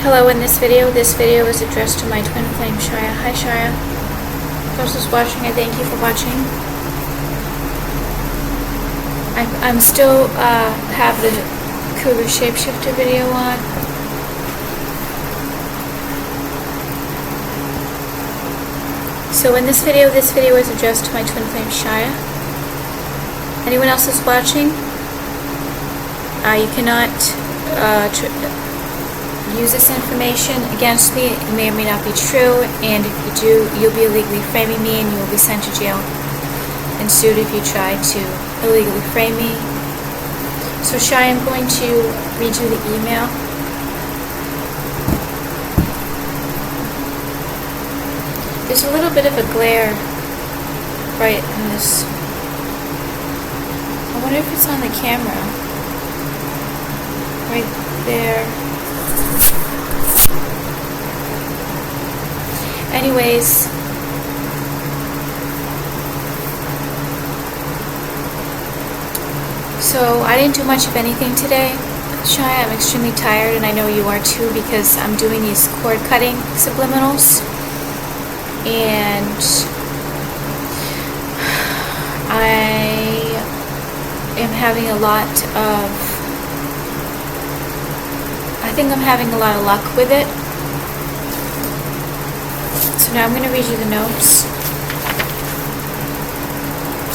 Hello, in this video is addressed to my twin flame, Shaya. Hi, Shaya. Those who's watching, I thank you for watching. I'm still have the Cougar Shapeshifter video on. So in this video is addressed to my twin flame, Shaya. Anyone else is watching? You cannot use this information against me. It may or may not be true, and if you do, you'll be illegally framing me and you will be sent to jail and sued if you try to illegally frame me. So Shai, I'm going to read you the email. There's a little bit of a glare right in this. I wonder if it's on the camera. Right there. Anyways, so I didn't do much of anything today, Shai. I'm extremely tired, and I know you are too, because I'm doing these cord cutting subliminals, and I am having a lot of, I think I'm having a lot of luck with it. So now I'm going to read you the notes.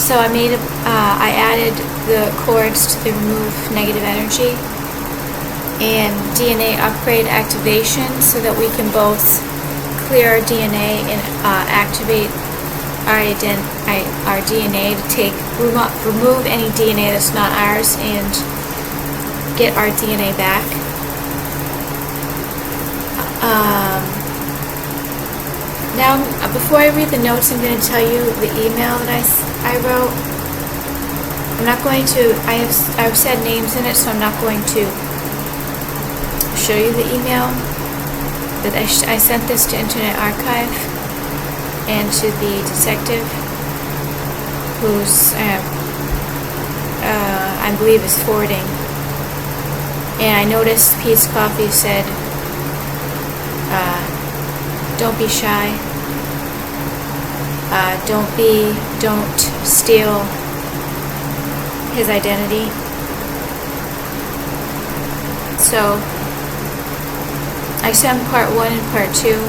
So I added the cords to the remove negative energy and DNA upgrade activation so that we can both clear our DNA and activate our DNA to remove any DNA that's not ours and get our DNA back. Now, before I read the notes, I'm going to tell you the email that I wrote. I'm not going to, I've said names in it, so I'm not going to show you the email. But I sent this to Internet Archive and to the detective, who's, I believe is forwarding. And I noticed Pete's Coffee said, don't be shy. Don't steal his identity. So I sent part 1 and part 2.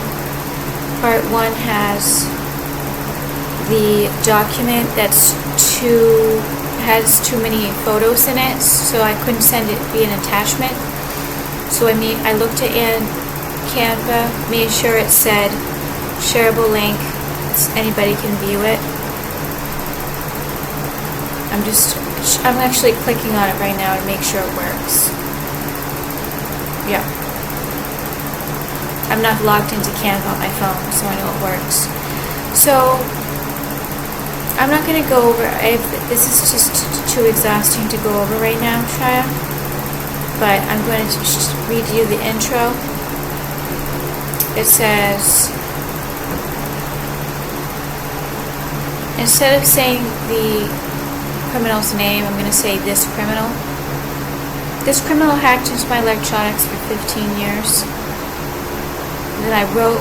Part 1 has the document has too many photos in it, so I couldn't send it via an attachment. So I looked it in Canva, made sure it said shareable link, anybody can view it. I'm actually clicking on it right now to make sure it works. Yeah. I'm not logged into Canva on my phone, so I know it works. So I'm not going to go over, this is just too exhausting to go over right now, Shia, but I'm going to just read you the intro. It says, instead of saying the criminal's name, I'm going to say this criminal. This criminal hacked into my electronics for 15 years. And then I wrote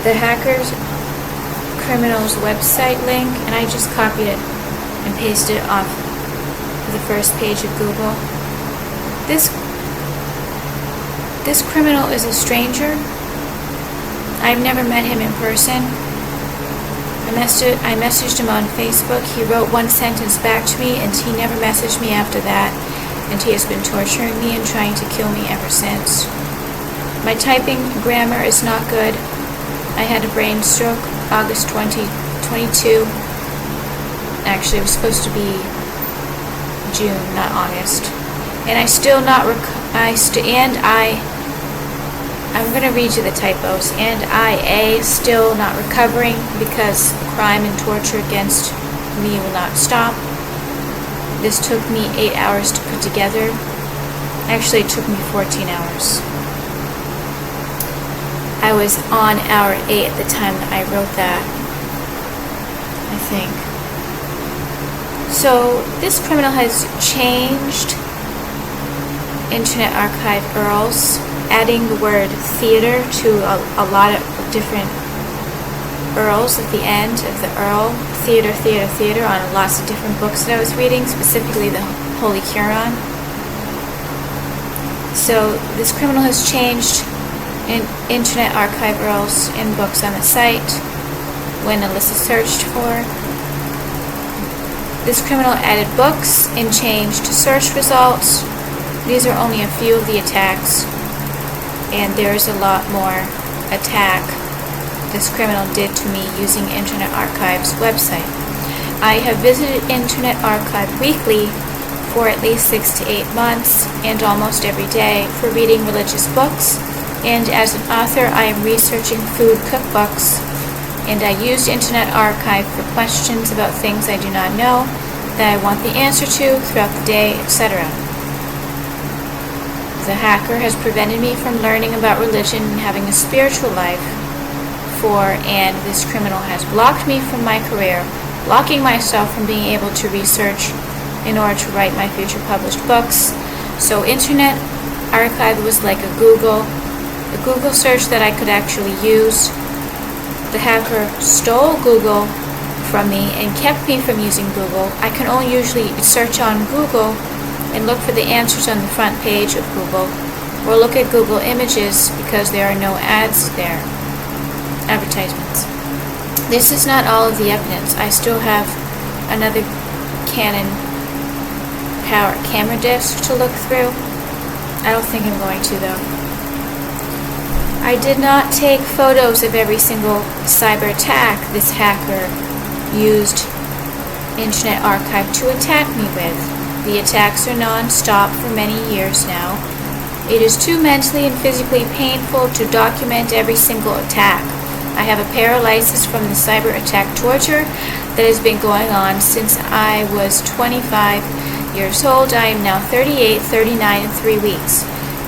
the hacker's criminal's website link, and I just copied it and pasted it off the first page of Google. This criminal is a stranger. I've never met him in person. I messaged him on Facebook. He wrote one sentence back to me, and he never messaged me after that, and he has been torturing me and trying to kill me ever since. My typing grammar is not good. I had a brain stroke August 2022. Actually, it was supposed to be June, not August. And I'm going to read you the typos. And I still not recovering because crime and torture against me will not stop. This took me 8 hours to put together. Actually, it took me 14 hours. I was on hour 8 at the time that I wrote that, I think. So this criminal has changed Internet Archive URLs, adding the word theater to a lot of different URLs at the end of the URL, theater, on lots of different books that I was reading, specifically the Holy Quran. So this criminal has changed Internet Archive URLs in books on the site when Alyssa searched for. This criminal added books and changed search results. These are only a few of the attacks, and there is a lot more attack this criminal did to me using Internet Archive's website. I have visited Internet Archive weekly for at least 6 to 8 months and almost every day for reading religious books, and as an author I am researching food cookbooks, and I used Internet Archive for questions about things I do not know that I want the answer to throughout the day, etc. The hacker has prevented me from learning about religion and having a spiritual life and this criminal has blocked me from my career, blocking myself from being able to research in order to write my future published books. So Internet Archive was like a Google search that I could actually use. The hacker stole Google from me and kept me from using Google. I can only usually search on Google and look for the answers on the front page of Google, or look at Google Images because there are no ads there, advertisements. This is not all of the evidence. I still have another Canon power camera disc to look through. I don't think I'm going to though. I did not take photos of every single cyber attack this hacker used Internet Archive to attack me with. The attacks are non-stop for many years now. It is too mentally and physically painful to document every single attack. I have a paralysis from the cyber attack torture that has been going on since I was 25 years old. I am now 38, 39 in 3 weeks.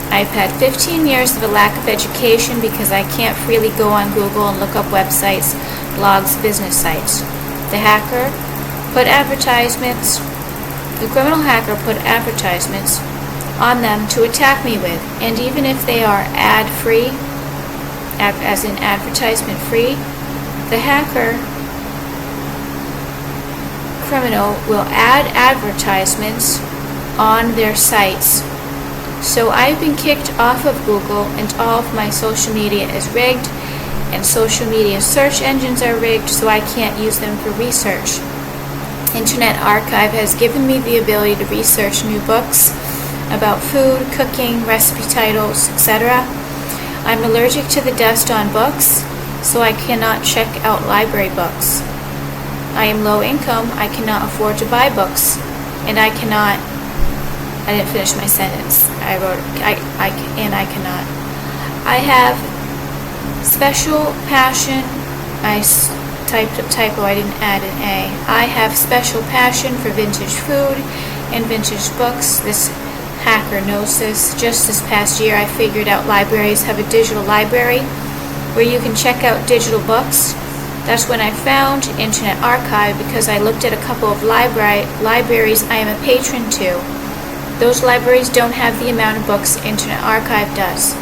I've had 15 years of a lack of education because I can't freely go on Google and look up websites, blogs, business sites. The criminal hacker put advertisements on them to attack me with, and even if they are ad-free, as in advertisement-free, the criminal will add advertisements on their sites. So I've been kicked off of Google, and all of my social media is rigged, and social media search engines are rigged, so I can't use them for research. Internet Archive has given me the ability to research new books about food, cooking, recipe titles, etc. I'm allergic to the dust on books, so I cannot check out library books. I am low income, I cannot afford to buy books, and I didn't finish my sentence. I cannot. I have special passion. I typed a typo, I didn't add an A. I have special passion for vintage food and vintage books. This hacker knows this. Just this past year I figured out libraries have a digital library where you can check out digital books. That's when I found Internet Archive because I looked at a couple of libraries I am a patron to. Those libraries don't have the amount of books Internet Archive does.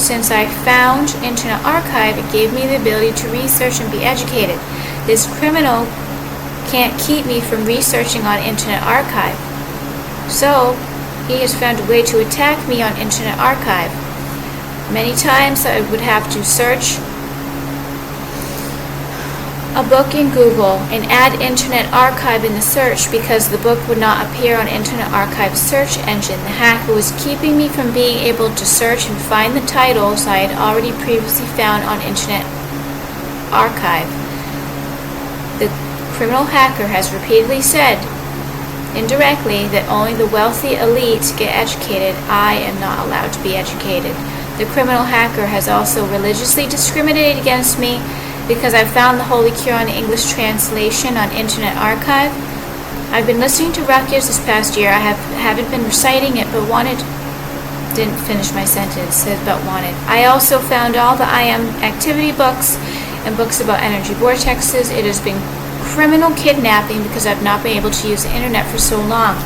Since I found Internet Archive, it gave me the ability to research and be educated. This criminal can't keep me from researching on Internet Archive. So, he has found a way to attack me on Internet Archive. Many times I would have to search a book in Google and add Internet Archive in the search because the book would not appear on Internet Archive's search engine. The hacker was keeping me from being able to search and find the titles I had already previously found on Internet Archive. The criminal hacker has repeatedly said, indirectly, that only the wealthy elite get educated. I am not allowed to be educated. The criminal hacker has also religiously discriminated against me because I found the Holy Quran English translation on Internet Archive. I've been listening to Ruckus this past year. I haven't been reciting it, but didn't finish my sentence, said but wanted. I also found all the I Am activity books and books about energy vortexes. It has been criminal kidnapping because I've not been able to use the internet for so long.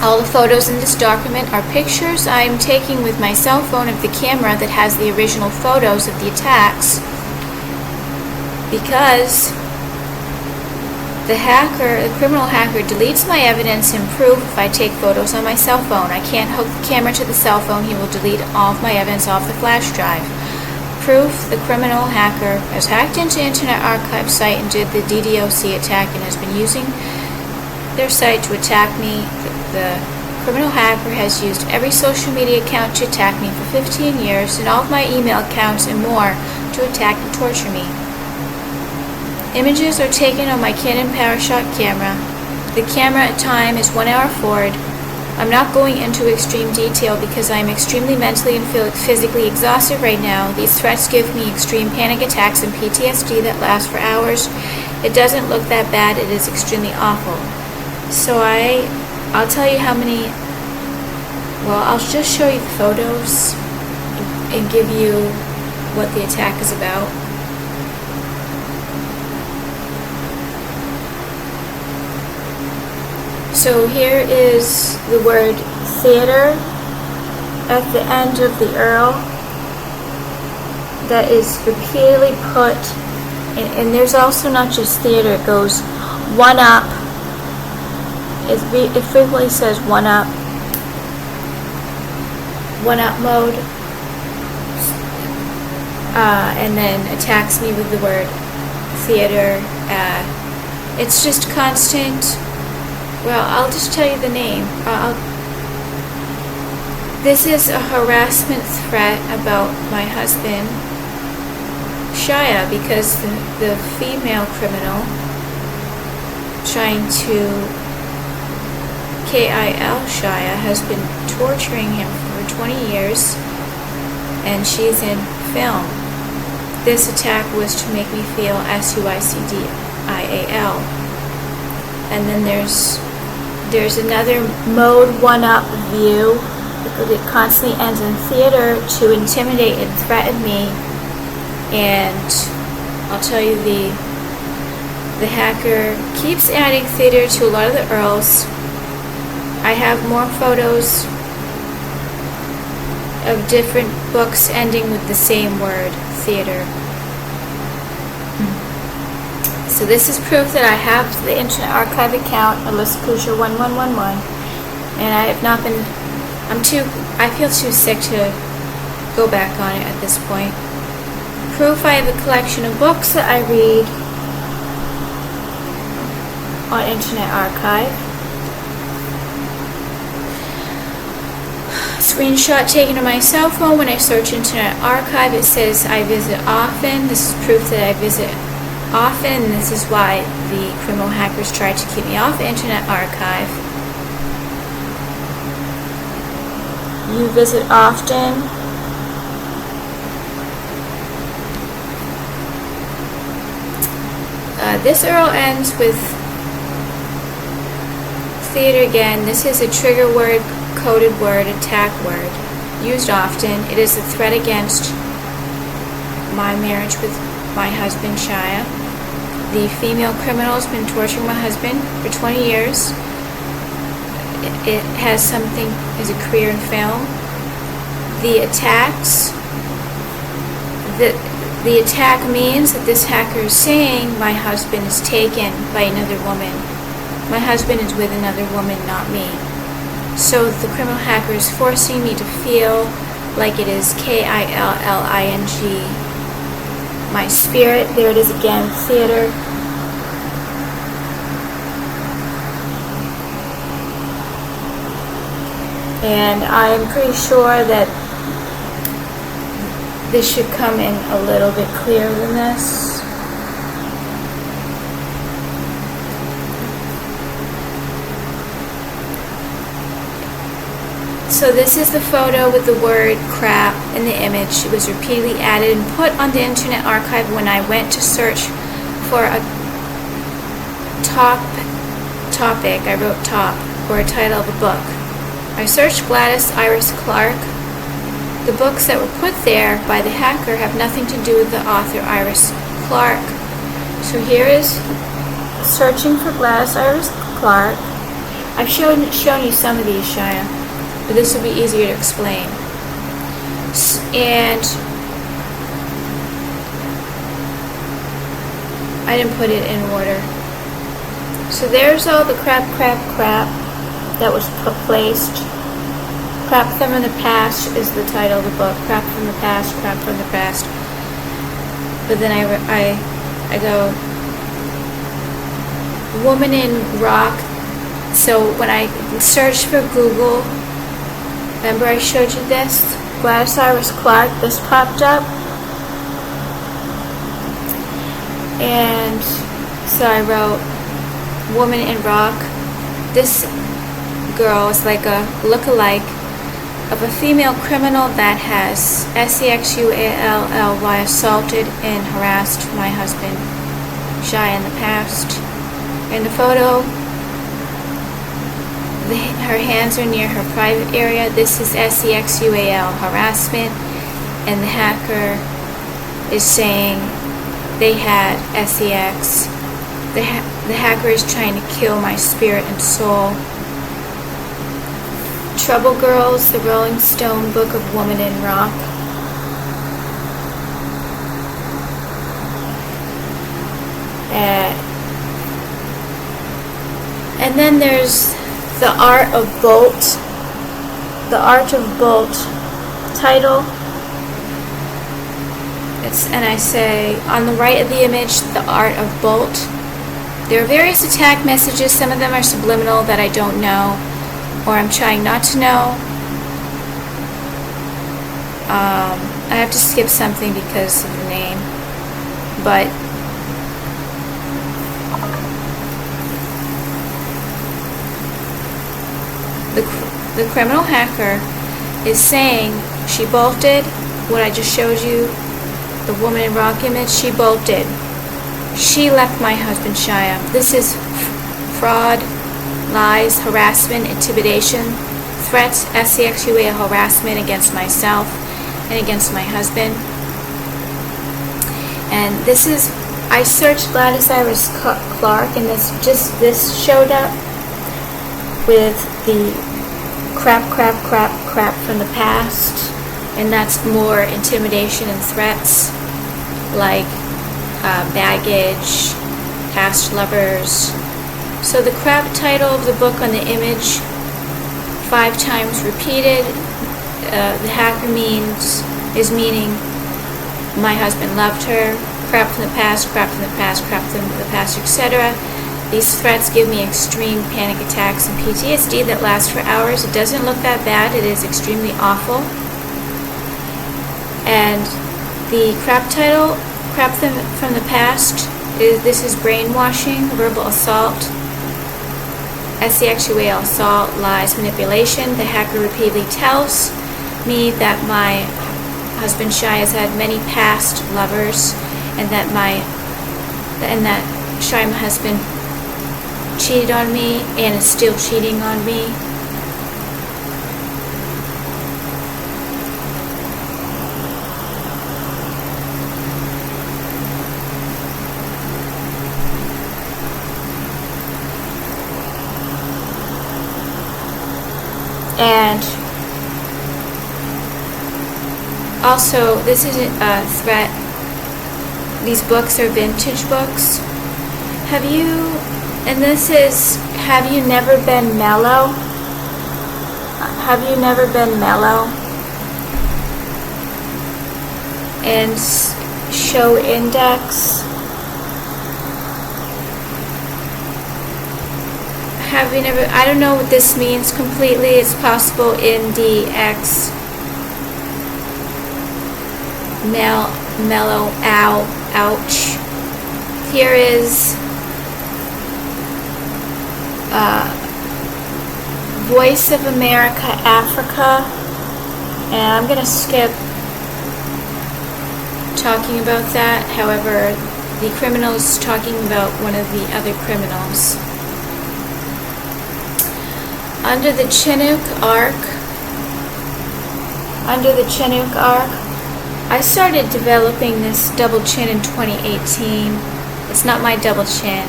All the photos in this document are pictures I am taking with my cell phone of the camera that has the original photos of the attacks, because the criminal hacker deletes my evidence and proof if I take photos on my cell phone. I can't hook the camera to the cell phone. He will delete all of my evidence off the flash drive. Proof: the criminal hacker has hacked into Internet Archive site and did the DDoC attack and has been using their site to attack me. The criminal hacker has used every social media account to attack me for 15 years and all of my email accounts and more to attack and torture me. Images are taken on my Canon PowerShot camera. The camera time is 1 hour forward. I'm not going into extreme detail because I am extremely mentally and physically exhausted right now. These threats give me extreme panic attacks and PTSD that last for hours. It doesn't look that bad. It is extremely awful. So I'll tell you how many. Well, I'll just show you the photos and give you what the attack is about. So here is the word theater at the end of the Earl that is repeatedly put, and there's also not just theater, it goes one up. It frequently says one up mode, and then attacks me with the word theater. It's just constant. Well, I'll just tell you the name. This is a harassment threat about my husband, Shia, because the female criminal trying to KIL Shia has been torturing him for 20 years, and she's in film. This attack was to make me feel SUICDIAL. And then there's another mode 1-up view. It constantly ends in theater to intimidate and threaten me. And I'll tell you, the hacker keeps adding theater to a lot of the Earls. I have more photos of different books ending with the same word, theater. So this is proof that I have the Internet Archive account, Alyssa 1111, and I have not been, I feel too sick to go back on it at this point. Proof: I have a collection of books that I read on Internet Archive. Screenshot taken on my cell phone. When I search Internet Archive, it says I visit often. This is proof that I visit often, and this is why the criminal hackers tried to keep me off Internet Archive. You visit often. This URL ends with theater again. This is a trigger word, coded word, attack word, used often. It is a threat against my marriage with my husband, Shia. The female criminal has been torturing my husband for 20 years. It has something as a career in film. The attacks, the attack means that this hacker is saying my husband is taken by another woman. My husband is with another woman, not me. So the criminal hacker is forcing me to feel like it is KILLING. My spirit, there it is again, theater. And I'm pretty sure that this should come in a little bit clearer than this. So this is the photo with the word crap in the image. It was repeatedly added and put on the Internet Archive when I went to search for a topic. I wrote top, or a title of a book. I searched Gladys Iris Clark. The books that were put there by the hacker have nothing to do with the author Iris Clark. So here is searching for Gladys Iris Clark. I've shown you some of these, Shia, but this will be easier to explain. And I didn't put it in order. So there's all the crap that was placed. Crap from the Past is the title of the book. Crap from the Past, crap from the past. But then I go, Woman in Rock. So when I searched for Google, remember I showed you this? Gladys Iris Clark, this popped up. And so I wrote Woman in Rock. This girl is like a look-alike of a female criminal that has sexually assaulted and harassed my husband, Shia, in the past. In the photo, her hands are near her private area. This is sexual harassment, and the hacker is saying they had sex. The hacker is trying to kill my spirit and soul. Trouble Girls, the Rolling Stone Book of Woman in Rock. And then there's The Art of Bolt. The Art of Bolt title. And I say, on the right of the image, The Art of Bolt. There are various attack messages. Some of them are subliminal that I don't know, or I'm trying not to know. I have to skip something because of the name. But the criminal hacker is saying she bolted. What I just showed you, the Woman in Rock image, she bolted. She left my husband, Shia. This is fraud, lies, harassment, intimidation, threats, sexual harassment against myself and against my husband. And this is, I searched Gladys Iris Clark, and this showed up with the crap from the past, and that's more intimidation and threats, like baggage, past lovers. So the crap title of the book on the image, 5 times repeated. The hacker is meaning my husband loved her. Crap from the past, crap from the past, crap from the past, etc. These threats give me extreme panic attacks and PTSD that last for hours. It doesn't look that bad. It is extremely awful. And the crap title, crap from the past, this is brainwashing, verbal assault, sexual assault, lies, manipulation. The hacker repeatedly tells me that my husband Shia has had many past lovers, and that Shia, my husband, cheated on me and is still cheating on me. And also, this is a threat. These books are vintage books. Have you never been mellow? Have you never been mellow? And show index. Have you never, I don't know what this means completely. It's possible NDX. Mellow, ow, ouch. Here is Voice of America, Africa. And I'm going to skip talking about that. However, the criminal is talking about one of the other criminals. Under the Chinook Arc, I started developing this double chin in 2018. It's not my double chin.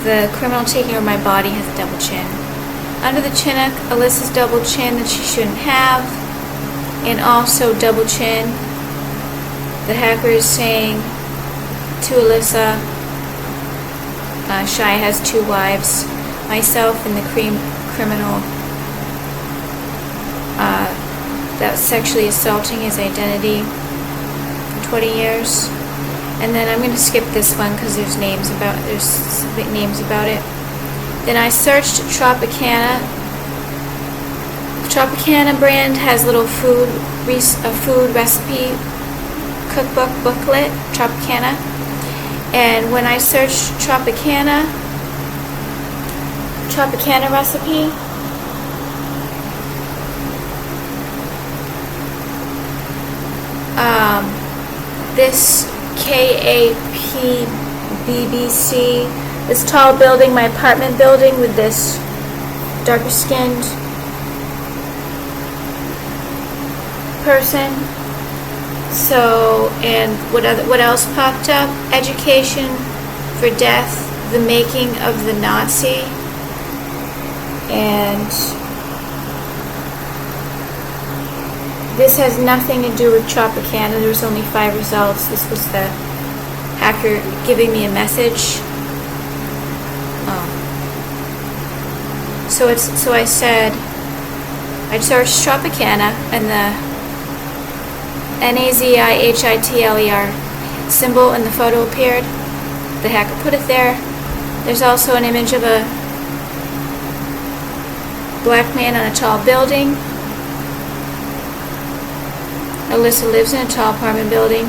The criminal taking over my body has a double chin. Under the chin, Alyssa's double chin that she shouldn't have, and also double chin. The hacker is saying to Alyssa, Shia has 2 wives, myself and the criminal that was sexually assaulting his identity for 20 years. And then I'm going to skip this one because there's names about it. Then I searched Tropicana. Tropicana brand has little food recipe cookbook booklet, Tropicana. And when I searched Tropicana recipe, this KAPBBC, this tall building, my apartment building, with this darker skinned person. So, and what else popped up? Education for Death, the making of the Nazi. And this has nothing to do with Tropicana. There was only 5 results. This was the hacker giving me a message. So I said, I searched Tropicana, and the NAZIHITLER symbol in the photo appeared. The hacker put it there. There's also an image of a black man on a tall building. Alyssa lives in a tall apartment building.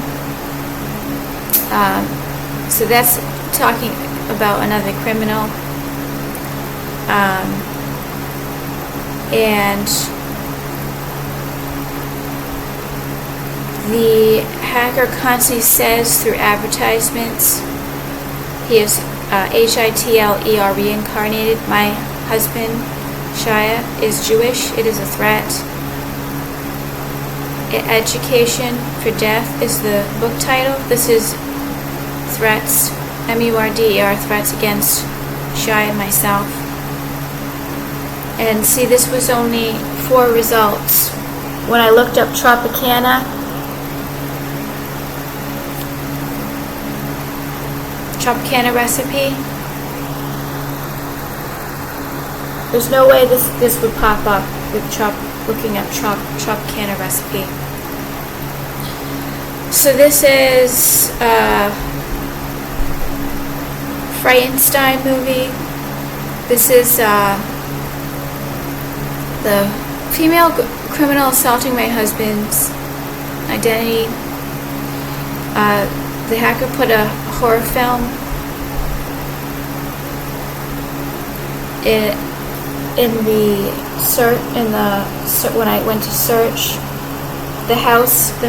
So that's talking about another criminal. And the hacker constantly says through advertisements, he is HITLER reincarnated. My husband, Shia, is Jewish. It is a threat. Education for Death is the book title. This is threats, MURDER, threats against Shia and myself. And see, this was only 4 results. When I looked up Tropicana recipe, there's no way this would pop up with looking up Tropicana recipe. So this is Frankenstein movie. This is the female criminal assaulting my husband's identity. The hacker put a horror film when I went to search the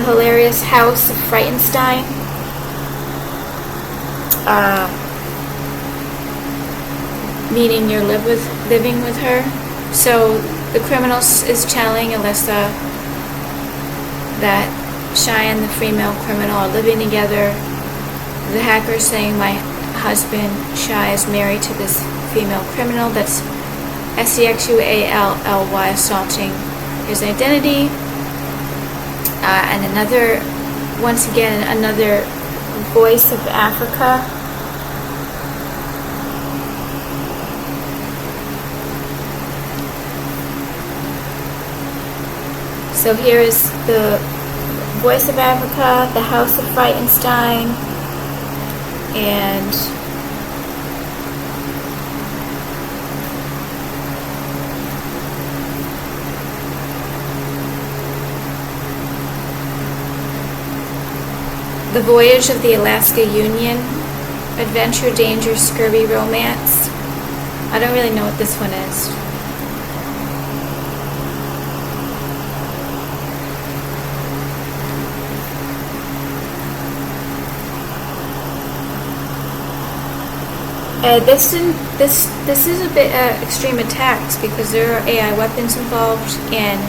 hilarious house of Frankenstein. Meaning you're living with her. So the criminal is telling Alyssa that Shia and the female criminal are living together. The hacker is saying my husband Shia is married to this female criminal that's SEXUALLY assaulting his identity. And once again, another voice of Africa. So here is the voice of Africa, the House of Frankenstein, and The Voyage of the Alaska Union, Adventure, Danger, Scurvy, Romance. I don't really know what this one is. This is a bit extreme attacks because there are AI weapons involved and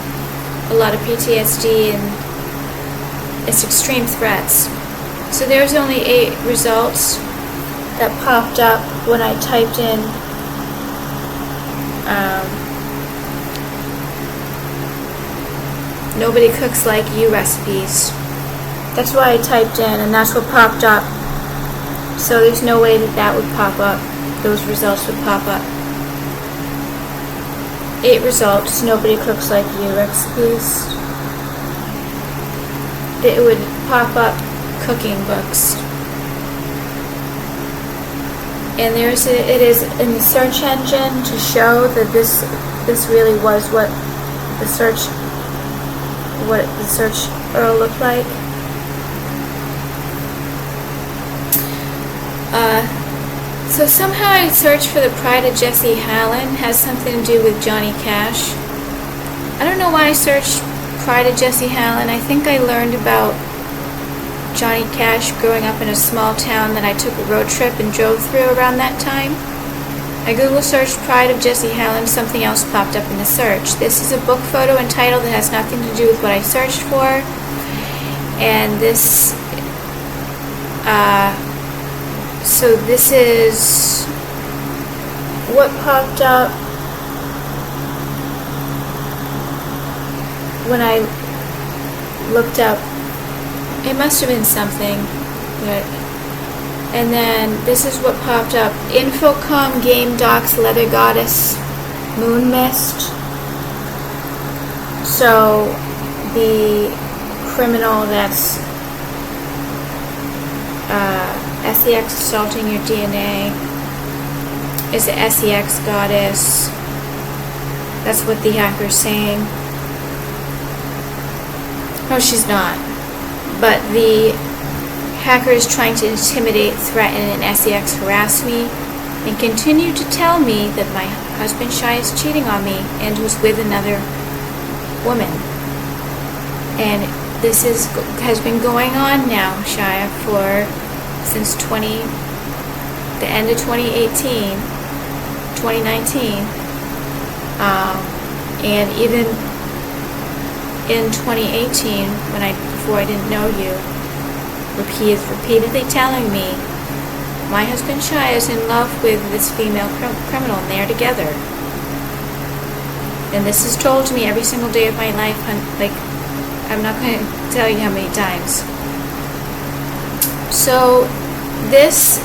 a lot of PTSD, and it's extreme threats. So there's only 8 results. that popped up when I typed in nobody cooks like you recipes. That's why I typed in, and that's what popped up. So there's no way that that would pop up. Those results would pop up. 8 results, nobody cooks like you recipes. It would pop up cooking books. And it is in the search engine to show that this really was what the search URL looked like. So somehow I searched for the Pride of Jesse Hallen. Has something to do with Johnny Cash. I don't know why I searched Pride of Jesse Hallen. I think I learned about Johnny Cash growing up in a small town that I took a road trip and drove through around that time. I Google searched Pride of Jesse Hallen, something else popped up in the search. This is a book photo and title that has nothing to do with what I searched for. And this, so this is what popped up when I looked up. It must have been something, but, and then this is what popped up. Infocom Game Docs Leather Goddess Moon Mist. So the criminal that's SEX assaulting your DNA is the SEX goddess. That's what the hacker's saying. No, she's not. But the hacker is trying to intimidate, threaten, and SEX harass me, and continue to tell me that my husband Shia is cheating on me and was with another woman. And this has been going on now, Shia, since the end of 2018, 2019, and even in 2018, before I didn't know you, he is repeatedly telling me my husband Shia is in love with this female criminal and they're together. And this is told to me every single day of my life. I'm not going to tell you how many times. So this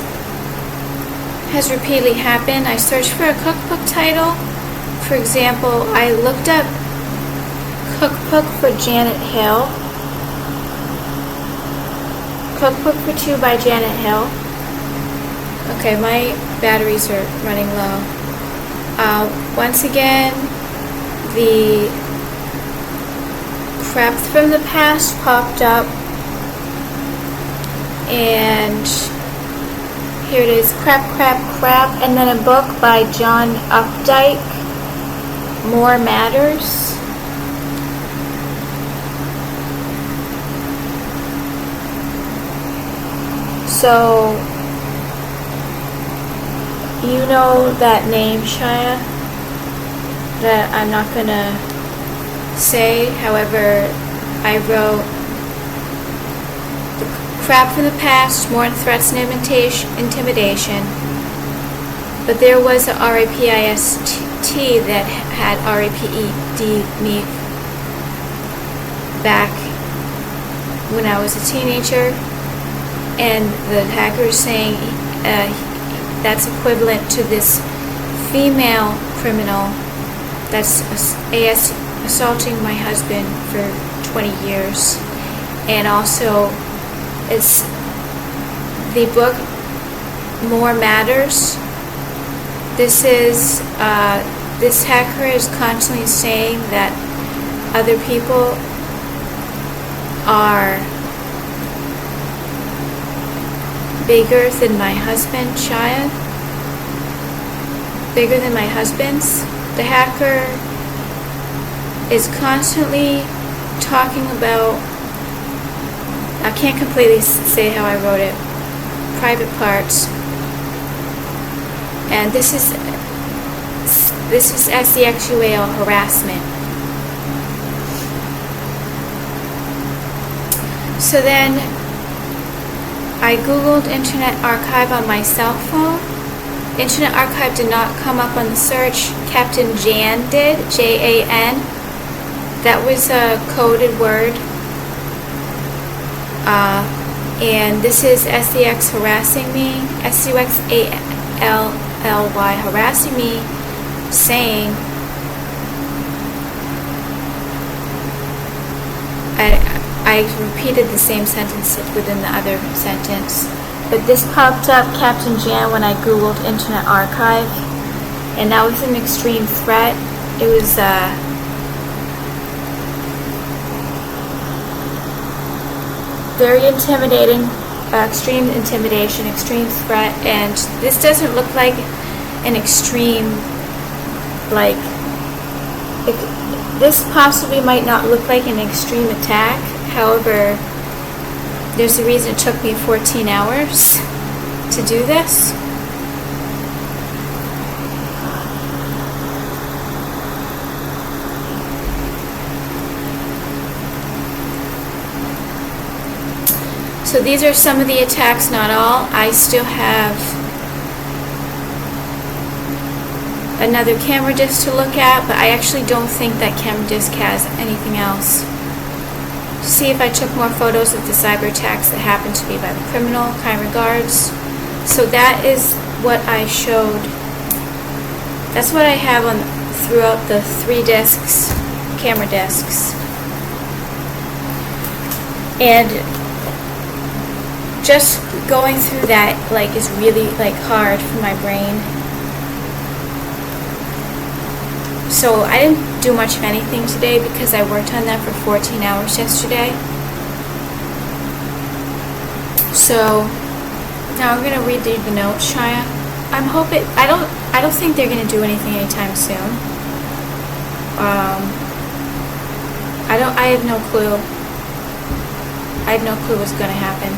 has repeatedly happened. I searched for a cookbook title. For example, I looked up Cookbook for Janet Hill. Cookbook for Two by Janet Hill. Okay, my batteries are running low. Once again, the crap from the past popped up. And here it is, crap, and then a book by John Updike, More Matters. So, you know that name, Shia, that I'm not going to say. However, I wrote the crap from the past, more threats and intimidation. But there was a RAPIST that had RAPED me back when I was a teenager. And the hacker is saying that's equivalent to this female criminal that's assaulting my husband for 20 years. And also, it's the book More Matters. This hacker is constantly saying that other people are bigger than my husband, Shia. Bigger than my husband's. The hacker is constantly talking about, I can't completely say how I wrote it, private parts. And this is SEXUAL harassment. So then I googled Internet Archive on my cell phone. Internet Archive did not come up on the search. Captain Jan did, Jan. That was a coded word. And this is SEX harassing me, SUXALLY harassing me, saying I repeated the same sentence within the other sentence. But this popped up, Captain Jan, when I googled Internet Archive, and that was an extreme threat. It was very intimidating, extreme intimidation, extreme threat, and this doesn't look like an extreme, like, this possibly might not look like an extreme attack. However, there's a reason it took me 14 hours to do this. So these are some of the attacks, not all. I still have another camera disc to look at, but I actually don't think that camera disc has anything else. See if I took more photos of the cyber attacks that happened to me by the criminal. Kind regards. So that is what I showed. That's what I have on throughout the 3 discs, camera discs. And just going through that is really hard for my brain. So I didn't do much of anything today because I worked on that for 14 hours yesterday. So now I'm gonna read the notes, Shia. I'm hoping I don't think they're gonna do anything anytime soon. I have no clue. I have no clue what's gonna happen.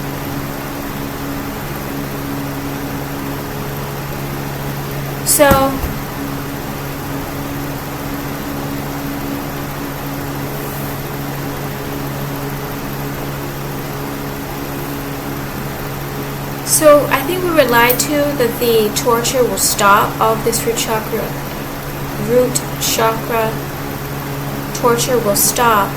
So I think we were lied to that the torture will stop. All of this root chakra torture will stop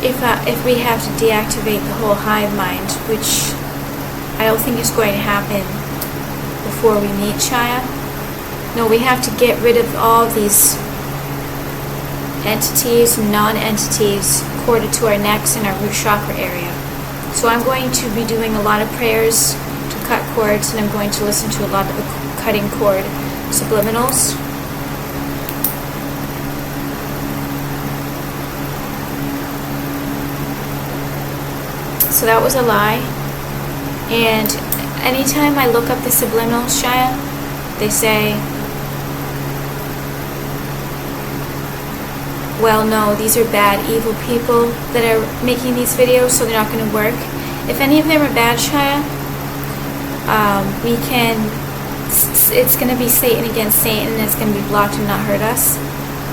if we have to deactivate the whole hive mind, which I don't think is going to happen before we meet Shia. No, we have to get rid of all these entities, non-entities corded to our necks and our root chakra area. So I'm going to be doing a lot of prayers to cut cords, and I'm going to listen to a lot of the cutting cord subliminals. So that was a lie. And anytime I look up the subliminals, Shia, they say, well, no, these are bad, evil people that are making these videos, so they're not going to work. If any of them are bad, Shia, it's going to be Satan against Satan, and it's going to be blocked and not hurt us.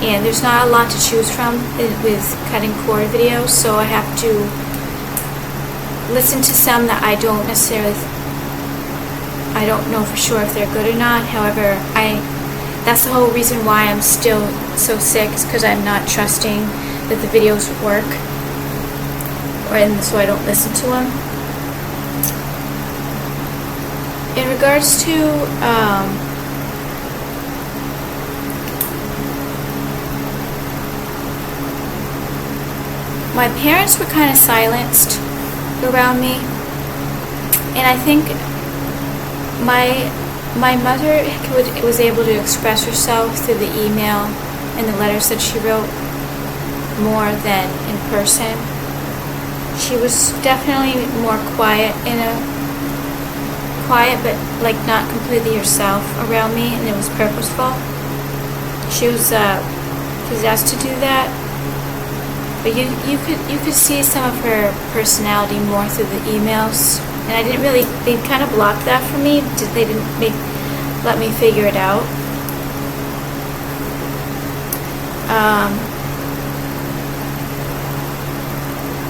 And there's not a lot to choose from with cutting cord videos, so I have to listen to some that I don't know for sure if they're good or not. However, that's the whole reason why I'm still so sick, is because I'm not trusting that the videos work, and so I don't listen to them. In regards to my parents were kind of silenced around me, and I think my mother was able to express herself through the email and the letters that she wrote more than in person. She was definitely more quiet, but not completely herself around me, and it was purposeful. She was possessed to do that, but you could see some of her personality more through the emails. And I didn't really, they kind of blocked that for me. They didn't let me figure it out.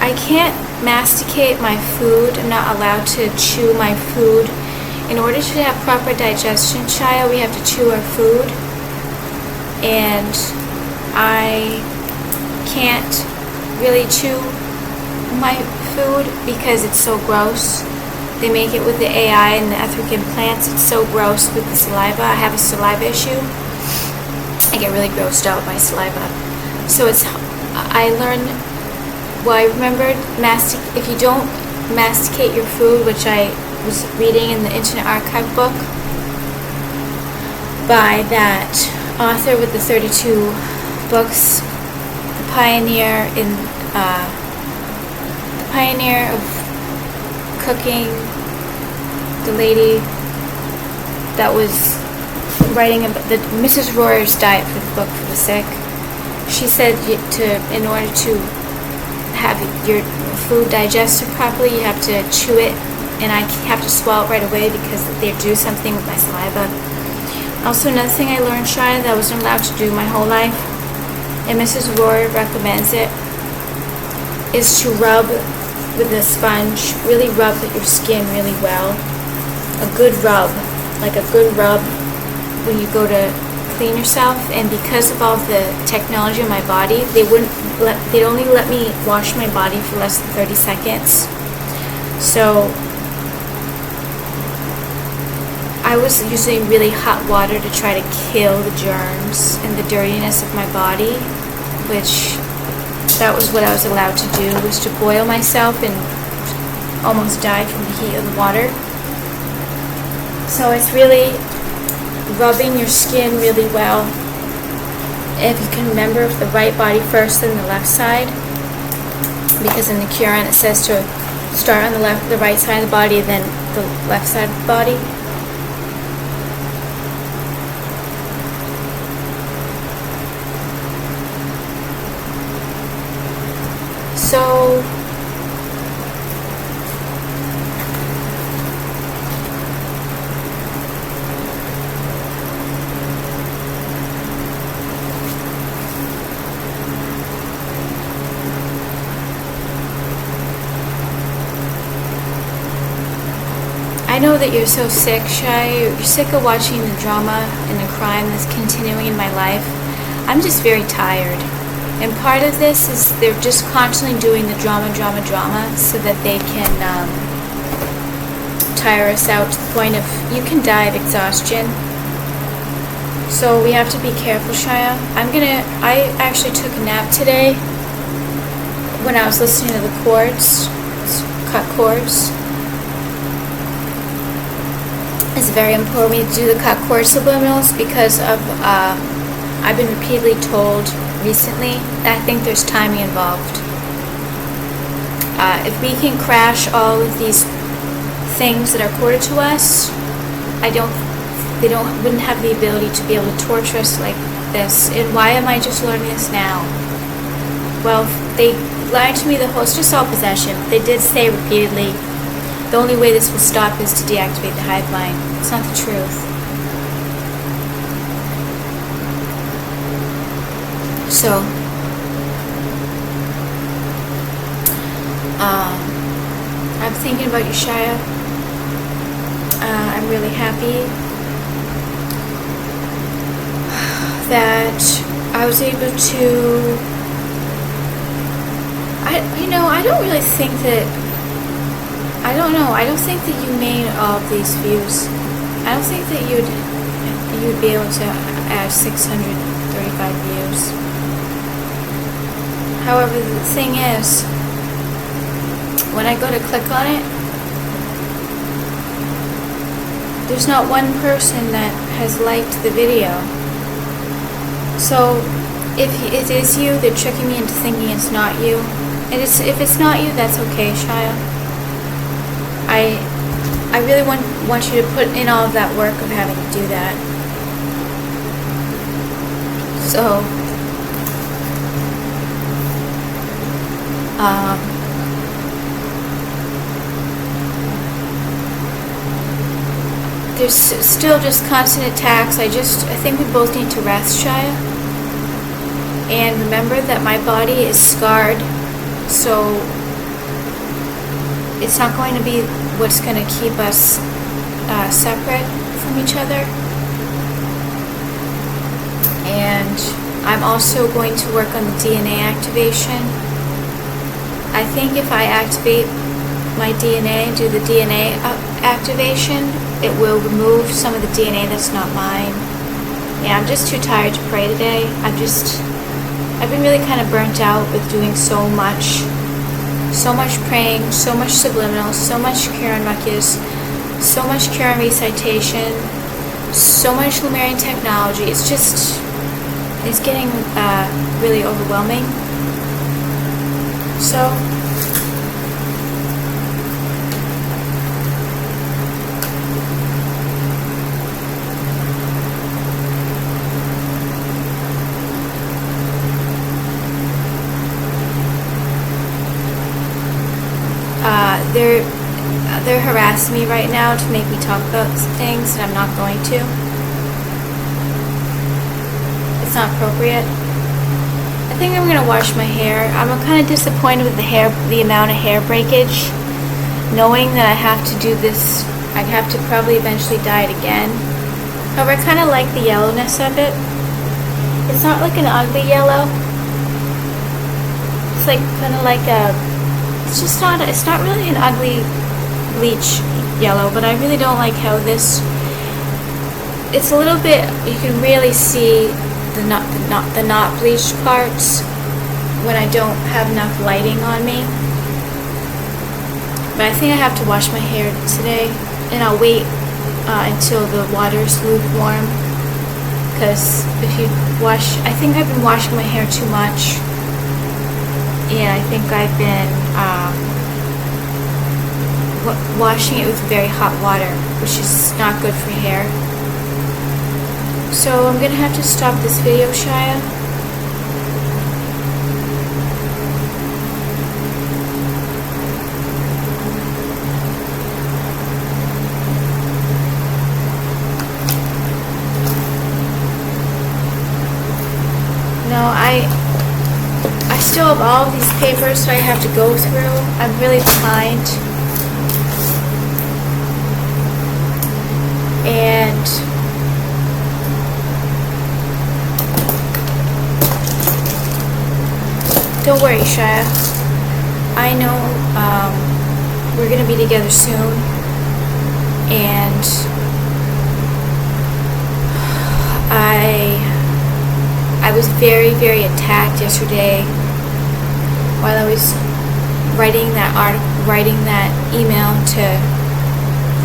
I can't masticate my food. I'm not allowed to chew my food. In order to have proper digestion, Shia, we have to chew our food. And I can't really chew my food because it's so gross. They make it with the AI and the etheric implants. It's so gross with the saliva. I have a saliva issue. I get really grossed out by saliva. So I learned, well, I remembered if you don't masticate your food, which I was reading in the Internet Archive book by that author with the 32 books, the pioneer of cooking, the lady that was writing about the Mrs. Rohrer's diet for the book for the sick. She said in order to have your food digested properly, you have to chew it, and I have to swallow it right away because they do something with my saliva. Also, another thing I learned, Shia, that I wasn't allowed to do my whole life, and Mrs. Rohrer recommends it, is to rub with a sponge, really rub your skin really well. A good rub, like a good rub when you go to clean yourself. And because of all the technology in my body, they'd only let me wash my body for less than 30 seconds. So I was using really hot water to try to kill the germs and the dirtiness of my body, which that was what I was allowed to do, was to boil myself and almost die from the heat of the water. So it's really rubbing your skin really well. If you can remember, the right body first, then the left side, because in the Quran it says to start on the right side of the body, then the left side of the body. So I know that you're so sick, Shai. You're sick of watching the drama and the crime that's continuing in my life. I'm just very tired. And part of this is they're just constantly doing the drama so that they can tire us out to the point of you can die of exhaustion. So we have to be careful, Shia. I actually took a nap today when I was listening to the cut cords. It's very important to do the cut cord subliminals because of I've been repeatedly told recently that I think there's timing involved. If we can crash all of these things that are corded to us, wouldn't have the ability to be able to torture us like this. And why am I just learning this now? Well, they lied to me it's just all possession. They did say repeatedly, the only way this will stop is to deactivate the hive mind. It's not the truth. So, I'm thinking about you, Shia. I'm really happy that I was able to. I don't really think that. I don't know. I don't think that you made all of these views. I don't think that you'd be able to add 635 views. However, the thing is, when I go to click on it, there's not one person that has liked the video. So, if it is you, they're tricking me into thinking it's not you. And if it's not you, that's okay, Shia. I really want you to put in all of that work of having to do that. So, there's still just constant attacks. I think we both need to rest, Shia. And remember that my body is scarred, so it's not going to be what's going to keep us separate from each other. And I'm also going to work on the DNA activation. I think if I activate my DNA, do the DNA activation, it will remove some of the DNA that's not mine. Yeah, I'm just too tired to pray today. I've been really kind of burnt out with doing so much praying, so much subliminal, so much Quran Makis, so much Quran recitation, so much Lemurian technology. It's getting really overwhelming. So they're harassing me right now to make me talk about things that I'm not going to. It's not appropriate. I think I'm gonna wash my hair. I'm kind of disappointed with the amount of hair breakage, knowing that I have to do this. I have to probably eventually dye it again. However, I kind of like the yellowness of it. It's not like an ugly yellow. It's like kind of like a. It's not really an ugly bleach yellow, but I really don't like how this. It's a little bit. You can really see the not bleached parts when I don't have enough lighting on me. But I think I have to wash my hair today, and I'll wait until the water's lukewarm. Because if you wash, I think I've been washing my hair too much. Yeah, I think I've been washing it with very hot water, which is not good for hair. So I'm gonna have to stop this video, Shia. No, I still have all of these papers that I have to go through. I'm really behind. And don't worry, Shia. I know we're gonna be together soon, and I was very, very attacked yesterday while I was writing that email to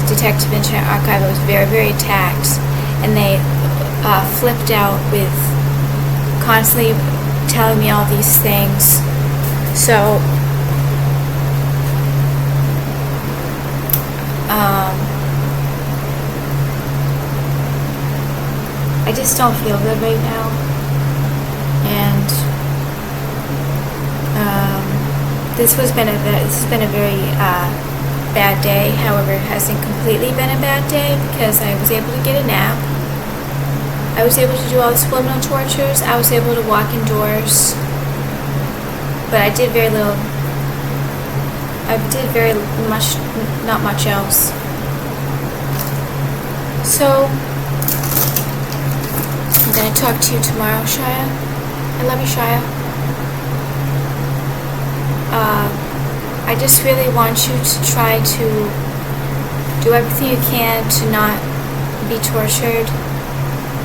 the Detective Internet Archive. I was very, very attacked, and they flipped out with constantly telling me all these things. So I just don't feel good right now, and this has been a very bad day. However, it hasn't completely been a bad day because I was able to get a nap. I was able to do all the subliminal tortures. I was able to walk indoors, but I did very little. I did very much, not much else. So I'm gonna talk to you tomorrow, Shia. I love you, Shia. I just really want you to try to do everything you can to not be tortured,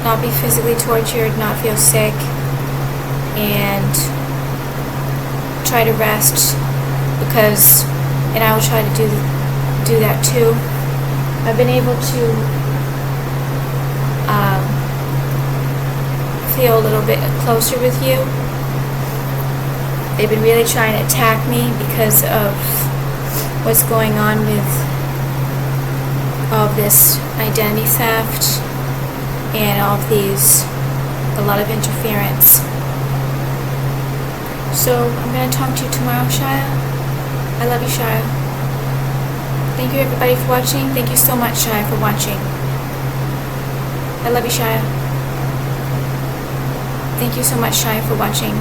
not be physically tortured, not feel sick, and try to rest, and I will try to do that too. I've been able to feel a little bit closer with you. They've been really trying to attack me because of what's going on with all of this identity theft and all of a lot of interference. So I'm going to talk to you tomorrow, Shia. I love you, Shia. Thank you, everybody, for watching. Thank you so much, Shia, for watching. I love you, Shia. Thank you so much, Shia, for watching.